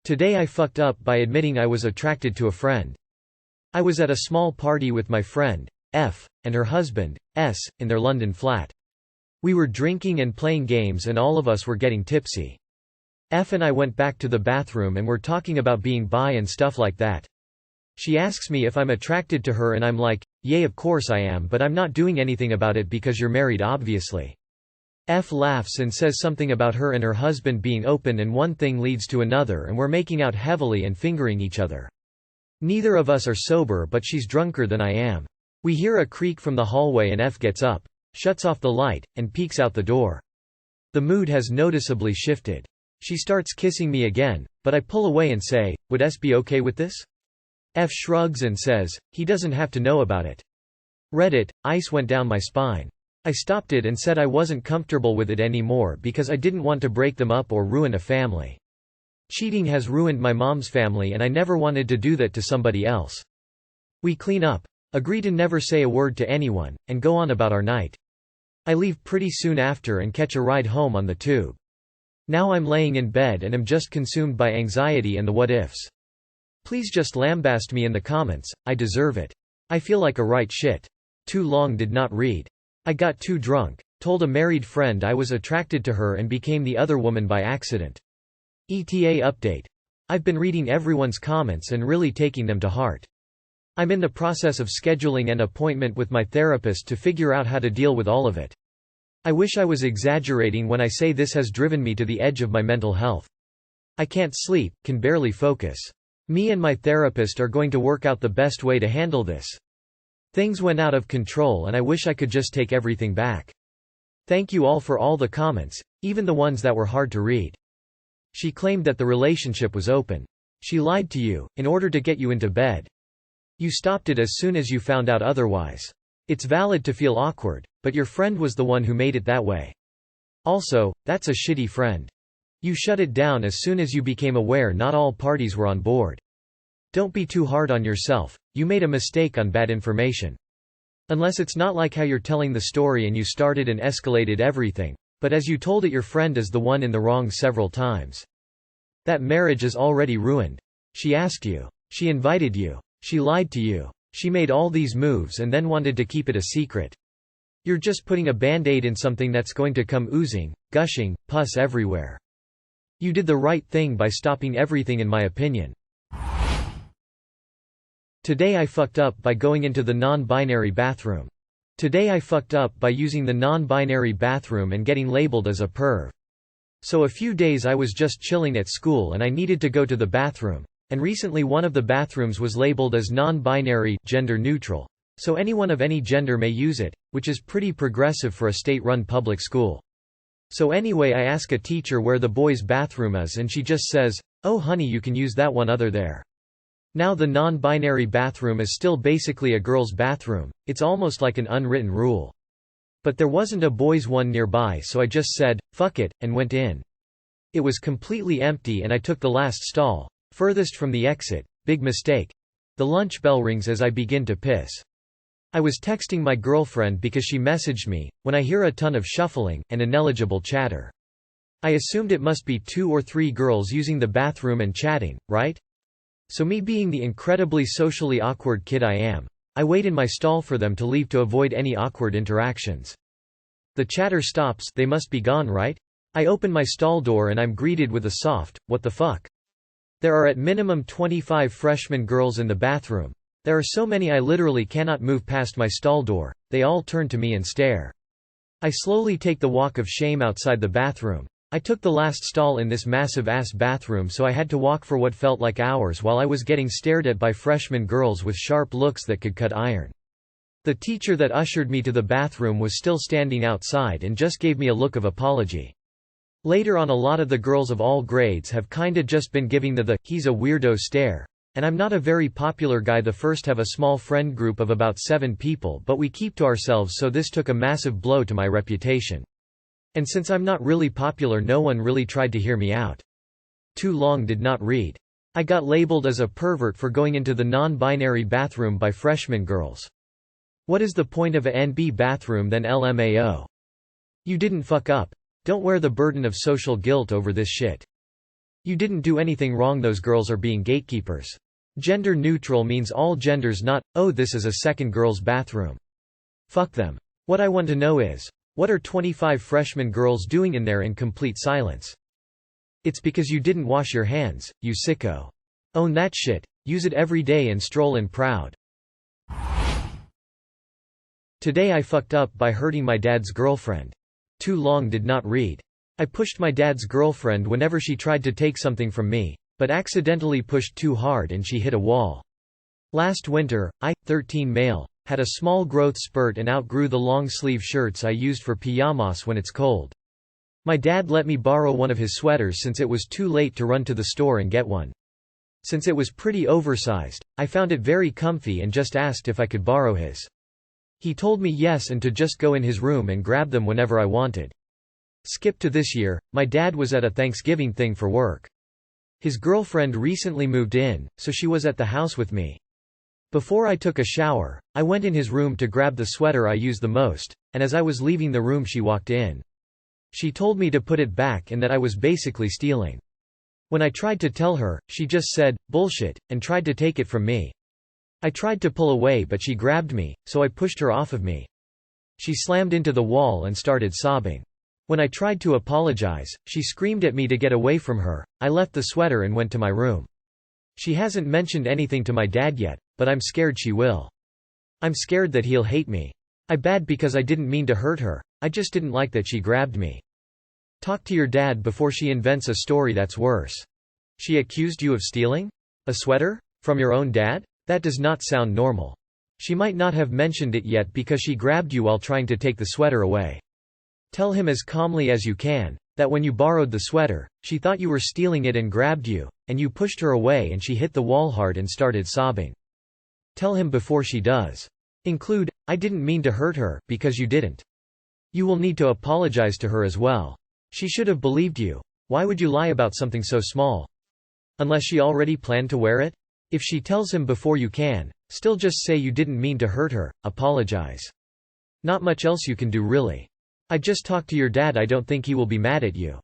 Today I fucked up by admitting I was attracted to a friend. I was at a small party with my friend, F, and her husband, S, in their London flat. We were drinking and playing games and all of us were getting tipsy. F and I went back to the bathroom and were talking about being bi and stuff like that. She asks me if I'm attracted to her and I'm like, yay of course I am, but I'm not doing anything about it because you're married obviously. F laughs and says something about her and her husband being open and one thing leads to another and we're making out heavily and fingering each other. Neither of us are sober but she's drunker than I am. We hear a creak from the hallway and F gets up, shuts off the light, and peeks out the door. The mood has noticeably shifted. She starts kissing me again, but I pull away and say, would S be okay with this? F shrugs and says, he doesn't have to know about it. Reddit, ice went down my spine. I stopped it and said I wasn't comfortable with it anymore because I didn't want to break them up or ruin a family. Cheating has ruined my mom's family and I never wanted to do that to somebody else. We clean up, agree to never say a word to anyone, and go on about our night. I leave pretty soon after and catch a ride home on the tube. Now I'm laying in bed and am just consumed by anxiety and the what-ifs. Please just lambaste me in the comments, I deserve it. I feel like a right shit. Too long did not read. I got too drunk, told a married friend I was attracted to her and became the other woman by accident. ETA update. I've been reading everyone's comments and really taking them to heart. I'm in the process of scheduling an appointment with my therapist to figure out how to deal with all of it. I wish I was exaggerating when I say this has driven me to the edge of my mental health. I can't sleep, can barely focus. Me and my therapist are going to work out the best way to handle this. Things went out of control and I wish I could just take everything back. Thank you all for all the comments, even the ones that were hard to read. She claimed that the relationship was open. She lied to you, in order to get you into bed. You stopped it as soon as you found out otherwise. It's valid to feel awkward, but your friend was the one who made it that way. Also, that's a shitty friend. You shut it down as soon as you became aware not all parties were on board. Don't be too hard on yourself, you made a mistake on bad information. Unless it's not like how you're telling the story and you started and escalated everything, but as you told it your friend is the one in the wrong several times. That marriage is already ruined. She asked you. She invited you. She lied to you. She made all these moves and then wanted to keep it a secret. You're just putting a band-aid in something that's going to come oozing, gushing, pus everywhere. You did the right thing by stopping everything in my opinion. Today I fucked up by going into the non-binary bathroom. Today I fucked up by using the non-binary bathroom and getting labeled as a perv. So a few days I was just chilling at school and I needed to go to the bathroom. And recently one of the bathrooms was labeled as non-binary, gender neutral. So anyone of any gender may use it, which is pretty progressive for a state-run public school. So anyway I ask a teacher where the boys' bathroom is and she just says, oh honey you can use that one other there. Now the non-binary bathroom is still basically a girl's bathroom, it's almost like an unwritten rule. But there wasn't a boys' one nearby so I just said, fuck it, and went in. It was completely empty and I took the last stall, furthest from the exit. Big mistake. The lunch bell rings as I begin to piss. I was texting my girlfriend because she messaged me, when I hear a ton of shuffling, and ineligible chatter. I assumed it must be 2 or 3 girls using the bathroom and chatting, right? So me being the incredibly socially awkward kid I am, I wait in my stall for them to leave to avoid any awkward interactions. The chatter stops, they must be gone right? I open my stall door and I'm greeted with a soft, what the fuck? There are at minimum 25 freshman girls in the bathroom. There are so many I literally cannot move past my stall door, they all turn to me and stare. I slowly take the walk of shame outside the bathroom. I took the last stall in this massive-ass bathroom so I had to walk for what felt like hours while I was getting stared at by freshman girls with sharp looks that could cut iron. The teacher that ushered me to the bathroom was still standing outside and just gave me a look of apology. Later on a lot of the girls of all grades have kinda just been giving the he's a weirdo stare. And I'm not a very popular guy. The first have a small friend group of about 7 people but we keep to ourselves so this took a massive blow to my reputation. And since I'm not really popular no one really tried to hear me out. Too long did not read. I got labeled as a pervert for going into the non-binary bathroom by freshman girls. What is the point of a NB bathroom then LMAO? You didn't fuck up. Don't wear the burden of social guilt over this shit. You didn't do anything wrong, those girls are being gatekeepers. Gender neutral means all genders, not, oh this is a second girls' bathroom. Fuck them. What I want to know is, what are 25 freshman girls doing in there in complete silence? It's because you didn't wash your hands, you sicko. Own that shit, use it every day and stroll in proud. Today I fucked up by hurting my dad's girlfriend. Too long did not read. I pushed my dad's girlfriend whenever she tried to take something from me, but accidentally pushed too hard and she hit a wall. Last winter, I, 13 male, had a small growth spurt and outgrew the long-sleeve shirts I used for pajamas when it's cold. My dad let me borrow one of his sweaters since it was too late to run to the store and get one. Since it was pretty oversized, I found it very comfy and just asked if I could borrow his. He told me yes and to just go in his room and grab them whenever I wanted. Skip to this year, my dad was at a Thanksgiving thing for work. His girlfriend recently moved in, so she was at the house with me. Before I took a shower, I went in his room to grab the sweater I use the most, and as I was leaving the room she walked in. She told me to put it back and that I was basically stealing. When I tried to tell her, she just said, "Bullshit," and tried to take it from me. I tried to pull away but she grabbed me, so I pushed her off of me. She slammed into the wall and started sobbing. When I tried to apologize, she screamed at me to get away from her. I left the sweater and went to my room. She hasn't mentioned anything to my dad yet, but I'm scared she will. I'm scared that he'll hate me. I bad because I didn't mean to hurt her, I just didn't like that she grabbed me. Talk to your dad before she invents a story that's worse. She accused you of stealing? A sweater? From your own dad? That does not sound normal. She might not have mentioned it yet because she grabbed you while trying to take the sweater away. Tell him as calmly as you can, that when you borrowed the sweater, she thought you were stealing it and grabbed you, and you pushed her away and she hit the wall hard and started sobbing. Tell him before she does. Include, "I didn't mean to hurt her," because you didn't. You will need to apologize to her as well. She should have believed you. Why would you lie about something so small? Unless she already planned to wear it? If she tells him before you can, still just say you didn't mean to hurt her, apologize. Not much else you can do really. I just talked to your dad, I don't think he will be mad at you.